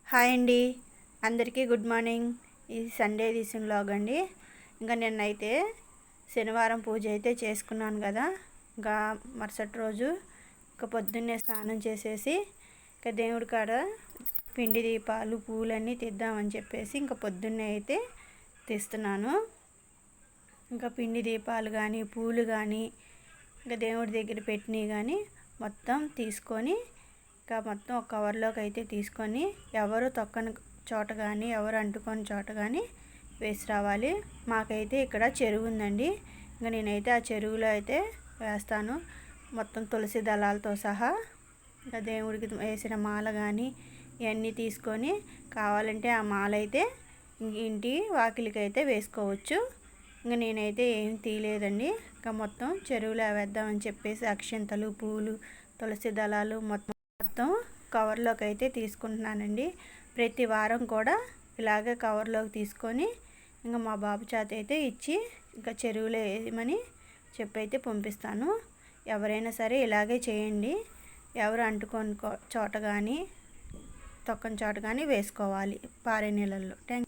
Hi అండి, అందరికీ good morning. ఇది సండే తీసిన వ్లాగ్ అండి. ఇంకా నిన్నైతే శనివారం పూజ అయితే చేసుకున్నాను కదా. ఇంకా మరుసటి రోజు ఇంకా పొద్దున్నే స్నానం చేసేసి ఇంకా దేవుడి కాడ పిండి దీపాలు పూలన్నీ తీద్దామని చెప్పేసి ఇంకా పొద్దున్నే అయితే తీస్తున్నాను. ఇంకా పిండి దీపాలు కానీ పూలు కానీ ఇంకా దేవుడి దగ్గర పెట్టినవి కానీ మొత్తం తీసుకొని ఇంకా మొత్తం ఒక కవర్లోకి అయితే తీసుకొని ఎవరు తొక్కని చోట కానీ ఎవరు అంటుకొని చోట కానీ వేసి రావాలి. మాకైతే ఇక్కడ చెరువు ఉందండి. ఇంకా నేనైతే ఆ చెరువులో అయితే వేస్తాను, మొత్తం తులసి దళాలతో సహా. ఇంకా దేవుడికి వేసిన మాల కానీ ఇవన్నీ తీసుకొని కావాలంటే ఆ మాల అయితే ఇంటి వాకిలికి అయితే వేసుకోవచ్చు. ఇంకా నేనైతే ఏం తీయలేదండి. ఇంకా మొత్తం చెరువులో వేద్దామని చెప్పేసి అక్షింతలు పూలు తులసి దళాలు మొత్తం కవర్లోకి అయితే తీసుకుంటున్నానండి. ప్రతి వారం కూడా ఇలాగే కవర్లోకి తీసుకొని ఇంకా మా బాబు చేత అయితే ఇచ్చి ఇంకా చెరువులో వేయమని చెప్పైతే పంపిస్తాను. ఎవరైనా సరే ఇలాగే చేయండి. ఎవరు అంటుకొని చోట కానీ తొక్కని చోట కానీ వేసుకోవాలి పారే నీళ్ళల్లో. థ్యాంక్